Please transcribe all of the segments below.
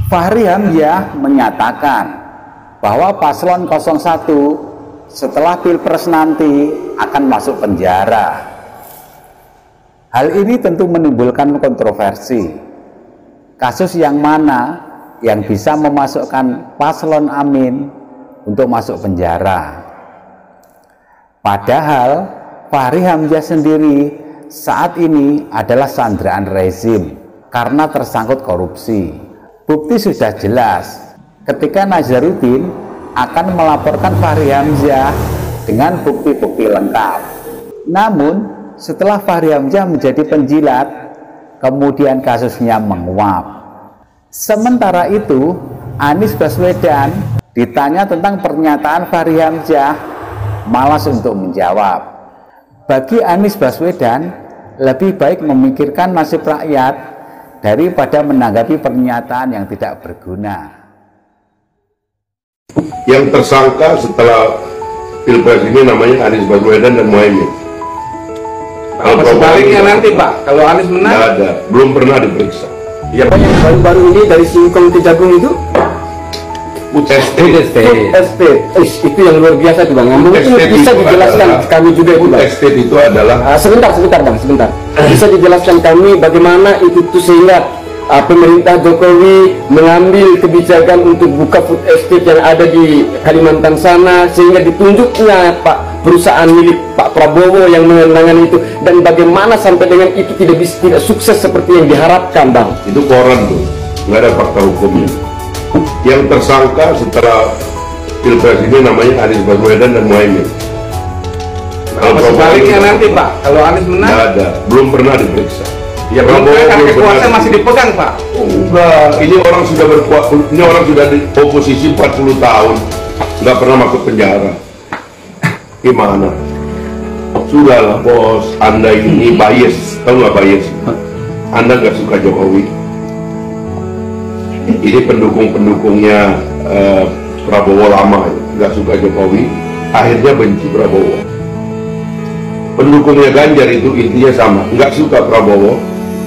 Fahri Hamzah menyatakan bahwa paslon 01 setelah Pilpres nanti akan masuk penjara. Hal ini tentu menimbulkan kontroversi. Kasus yang mana yang bisa memasukkan paslon Amin untuk masuk penjara? Padahal Fahri Hamzah sendiri saat ini adalah sandraan rezim karena tersangkut korupsi. Bukti sudah jelas ketika Nazarudin akan melaporkan Fahri Hamzah dengan bukti-bukti lengkap. Namun setelah Fahri Hamzah menjadi penjilat, kemudian kasusnya menguap. Sementara itu, Anies Baswedan ditanya tentang pernyataan Fahri Hamzah, malas untuk menjawab. Bagi Anies Baswedan, lebih baik memikirkan nasib rakyat daripada menanggapi pernyataan yang tidak berguna. Yang tersangka setelah Pilpres ini namanya Anies Baswedan dan Muhaimin. Kalau sebaliknya nanti Pak, kalau Anies menang? Nggak ada, belum pernah diperiksa. Ya Pak, yang baru-baru ini dari Singkong ke Jagung itu? Food estate. Itu yang luar biasa tuh Bang. Mungkin bisa dijelaskan kami juga itu Bang. Food estate itu adalah sebentar Bang, sebentar. Bisa dijelaskan kami bagaimana itu tuh sehingga pemerintah Jokowi mengambil kebijakan untuk buka food estate yang ada di Kalimantan sana, sehingga ditunjuknya perusahaan milik Pak Prabowo yang menangani itu, dan bagaimana sampai dengan itu tidak sukses seperti yang diharapkan Bang. Itu koran tuh, nggak ada fakta hukumnya. Yang tersangka setelah Pilpres ini namanya Anies Baswedan dan Muhaimin. Kalau sebaliknya nanti Pak, kalau Anies menang? Nggak ada, belum pernah diperiksa. Ya Prabowo kekuasaan masih dipegang Pak. Enggak, ini orang sudah ini orang sudah di oposisi 40 tahun, nggak pernah masuk penjara. Gimana? Sudahlah bos, Anda ini bias, tahu nggak bias? Anda nggak suka Jokowi. Ini pendukungnya Prabowo lama, nggak suka Jokowi, akhirnya benci Prabowo. Pendukungnya Ganjar itu intinya sama, nggak suka Prabowo,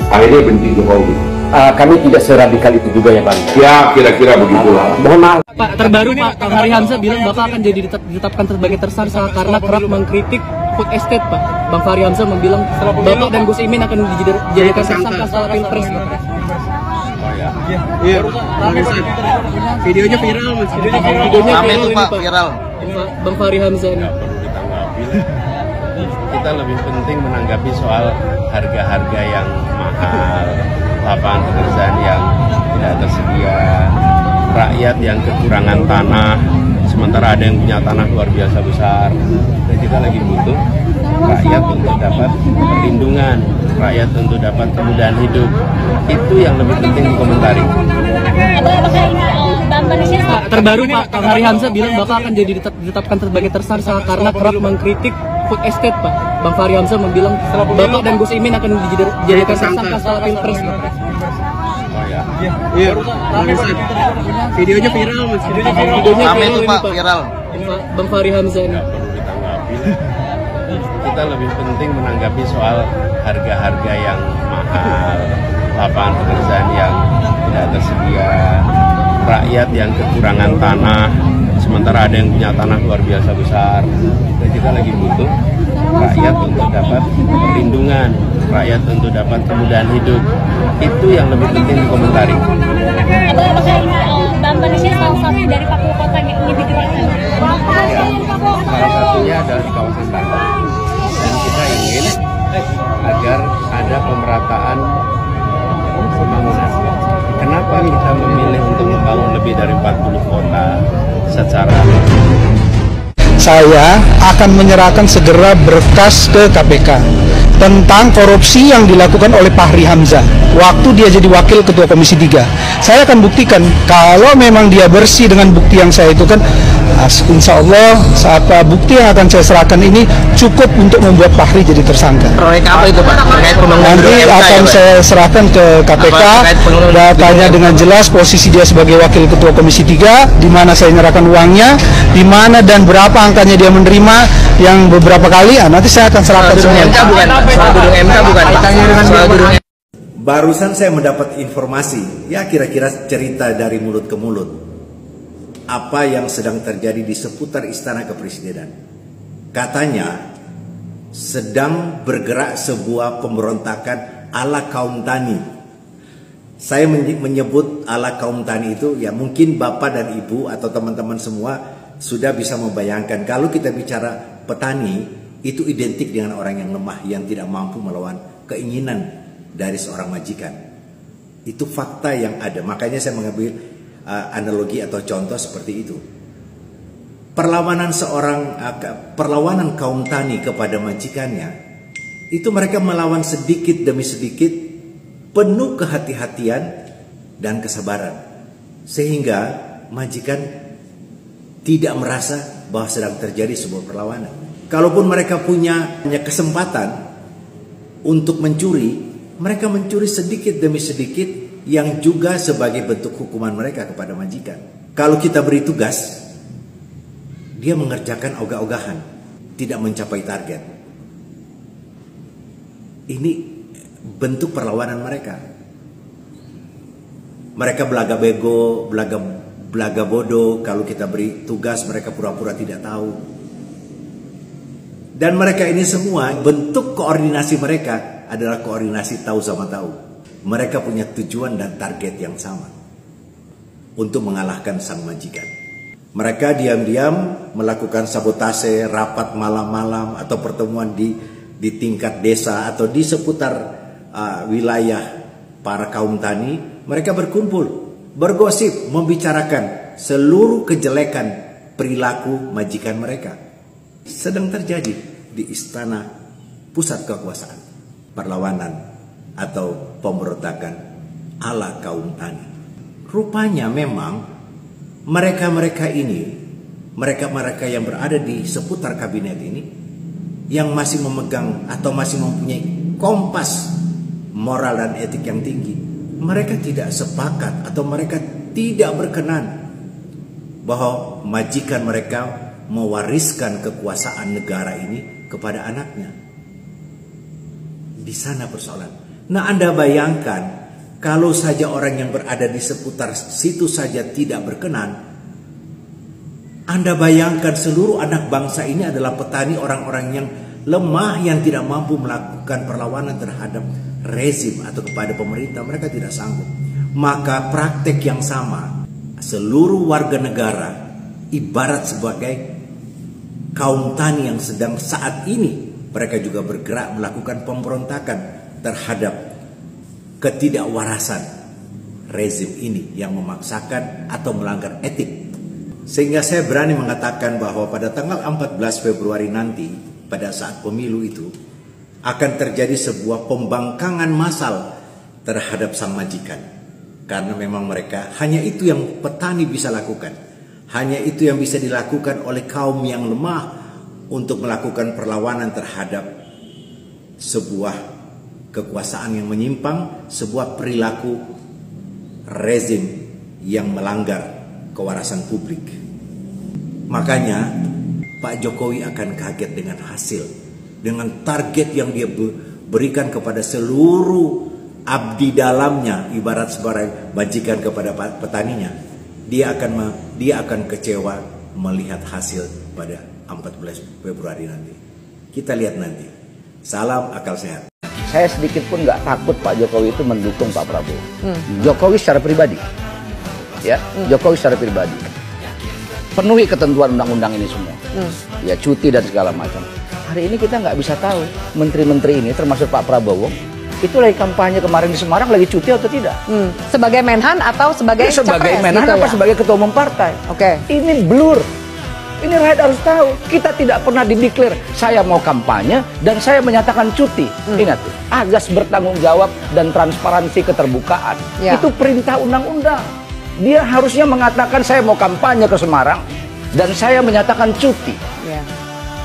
akhirnya benci Jokowi. Kami tidak seradikal itu juga ya Pak. Ya kira-kira begitulah. Mohon maaf. Pak, terbaru Pak, Fahri Hamzah bilang Bapak akan ditetapkan sebagai tersangka karena kerap mengkritik food estate Pak. Bang Fahri Hamzah membilang Bapak dan Gus Imin akan dijadikan tersangka setelah Pilpres. Iya. Videonya viral Mas. Videonya viral itu Pak, viral. Bang Fahri Hamzah ini. Kita lebih penting menanggapi soal harga-harga yang mahal, lapangan pekerjaan yang tidak tersedia, rakyat yang kekurangan tanah, sementara ada yang punya tanah luar biasa besar. Dan kita lagi butuh rakyat untuk dapat perlindungan, rakyat untuk dapat kemudahan hidup. Itu yang lebih penting dikomentari. Terbaru Pak, Fahri Hamzah bilang Bapak akan ditetapkan sebagai tersangka karena kerap mengkritik food estate Pak. Bang Fahri Hamzah membilang Bapak dan Gus Imin akan dijadikan tersangka setelah Pilpres. Iya. Videonya viral Mas. Videonya viral itu Pak, viral. Bang Fahri Hamzah ini. Kita lebih penting menanggapi soal harga-harga yang mahal, lapangan pekerjaan yang tidak tersedia, rakyat yang kekurangan tanah, sementara ada yang punya tanah luar biasa besar. Dan kita lagi butuh rakyat untuk dapat perlindungan, rakyat untuk dapat kemudahan hidup. Itu yang lebih penting dikomentari. Bamban ini salah satu dari 40 kota yang ingin digerakkan. Salah satunya adalah di kawasan Banten. Dan kita ingin agar ada pemerataan pembangunan. Kenapa kita memilih untuk membangun lebih dari 40 kota secara saya akan menyerahkan segera berkas ke KPK tentang korupsi yang dilakukan oleh Fahri Hamzah waktu dia jadi wakil ketua Komisi 3. Saya akan buktikan kalau memang dia bersih dengan bukti yang saya itu kan, insya Allah saat bukti yang akan saya serahkan ini cukup untuk membuat Fahri jadi tersangka. proyek apa itu Pak? Nanti akan saya serahkan ke KPK datanya dengan jelas, posisi dia sebagai wakil ketua Komisi 3, di mana saya menyerahkan uangnya, di mana dan berapa angkanya dia menerima yang beberapa kali. Nanti saya akan serahkan semua. Soal gedung MK bukan? Soal gedung Barusan saya mendapat informasi, ya kira-kira cerita dari mulut ke mulut, apa yang sedang terjadi di seputar Istana Kepresidenan. Katanya sedang bergerak sebuah pemberontakan ala kaum tani. Saya menyebut ala kaum tani itu, ya mungkin Bapak dan Ibu atau teman-teman semua sudah bisa membayangkan. Kalau kita bicara petani, itu identik dengan orang yang lemah, yang tidak mampu melawan keinginan dari seorang majikan. Itu fakta yang ada. Makanya saya mengambil analogi atau contoh seperti itu. Perlawanan kaum tani kepada majikannya, itu mereka melawan sedikit demi sedikit, penuh kehati-hatian dan kesabaran, sehingga majikan tidak merasa bahwa sedang terjadi sebuah perlawanan. Kalaupun mereka punya kesempatan untuk mencuri, mereka mencuri sedikit demi sedikit, yang juga sebagai bentuk hukuman mereka kepada majikan. Kalau kita beri tugas, dia mengerjakan ogah-ogahan, tidak mencapai target. Ini bentuk perlawanan mereka. Mereka belaga bego, belaga bodoh. Kalau kita beri tugas, mereka pura-pura tidak tahu. Dan mereka ini semua, bentuk koordinasi mereka adalah koordinasi tahu sama tahu. Mereka punya tujuan dan target yang sama untuk mengalahkan sang majikan. Mereka diam-diam melakukan sabotase, rapat malam-malam atau pertemuan di tingkat desa atau di seputar wilayah para kaum tani. Mereka berkumpul, bergosip, membicarakan seluruh kejelekan perilaku majikan mereka. Sedang terjadi di istana pusat kekuasaan. Perlawanan atau pemberontakan ala kaum tani. Rupanya memang mereka-mereka yang berada di seputar kabinet ini, yang masih memegang atau masih mempunyai kompas moral dan etik yang tinggi, mereka tidak sepakat atau mereka tidak berkenan bahwa majikan mereka mewariskan kekuasaan negara ini kepada anaknya. Di sana persoalan. Nah, Anda bayangkan kalau saja orang yang berada di seputar situ saja tidak berkenan, Anda bayangkan seluruh anak bangsa ini adalah petani, orang-orang yang lemah, yang tidak mampu melakukan perlawanan terhadap rezim atau kepada pemerintah. Mereka tidak sanggup. Maka praktek yang sama, seluruh warga negara ibarat sebagai kaum tani yang sedang saat ini mereka juga bergerak melakukan pemberontakan terhadap ketidakwarasan rezim ini yang memaksakan atau melanggar etik. Sehingga saya berani mengatakan bahwa pada tanggal 14 Februari nanti, pada saat pemilu itu, akan terjadi sebuah pembangkangan massal terhadap sang majikan. Karena memang mereka, hanya itu yang petani bisa lakukan. Hanya itu yang bisa dilakukan oleh kaum yang lemah untuk melakukan perlawanan terhadap sebuah kekuasaan yang menyimpang, sebuah perilaku rezim yang melanggar kewarasan publik. Makanya Pak Jokowi akan kaget dengan hasil, dengan target yang dia berikan kepada seluruh abdi dalamnya, ibarat sebagai majikan kepada petaninya. Dia akan kecewa melihat hasil pada 14 Februari nanti. Kita lihat nanti. Salam akal sehat. Saya sedikit pun nggak takut Pak Jokowi itu mendukung Pak Prabowo. Jokowi secara pribadi, ya, Jokowi secara pribadi penuhi ketentuan undang-undang ini semua, ya, cuti dan segala macam. Hari ini kita nggak bisa tahu menteri-menteri ini, termasuk Pak Prabowo, itu lagi kampanye kemarin di Semarang, lagi cuti atau tidak? Sebagai Menhan atau sebagai sebagai capres, Menhan gitu apa ya? sebagai ketua umum partai? Oke. Ini blur. Ini rakyat harus tahu. Kita tidak pernah dideklar saya mau kampanye dan saya menyatakan cuti. Ingat, azas bertanggung jawab dan transparansi keterbukaan. Ya. Itu perintah undang-undang. Dia harusnya mengatakan saya mau kampanye ke Semarang dan saya menyatakan cuti. Ya.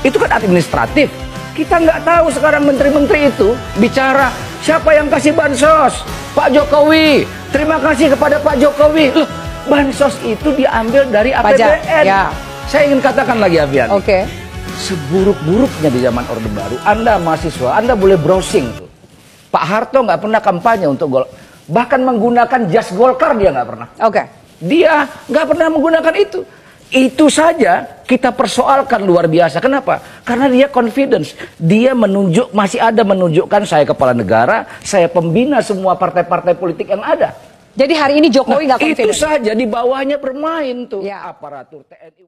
Itu kan administratif. Kita nggak tahu sekarang menteri-menteri itu bicara siapa yang kasih bansos. Pak Jokowi. Terima kasih kepada Pak Jokowi. Loh, bansos itu diambil dari Pajak. APBN. Ya. Saya ingin katakan lagi, Avian. Oke. Seburuk-buruknya di zaman Orde Baru, Anda mahasiswa, Anda boleh browsing tuh. Pak Harto nggak pernah kampanye untuk bahkan menggunakan jas Golkar dia nggak pernah. Oke. Dia nggak pernah menggunakan itu. Itu saja kita persoalkan luar biasa. Kenapa? Karena dia confidence. Dia masih ada menunjukkan saya kepala negara, saya pembina semua partai-partai politik yang ada. Jadi hari ini Jokowi nggak confidence. Itu saja di bawahnya bermain tuh aparatur TNI.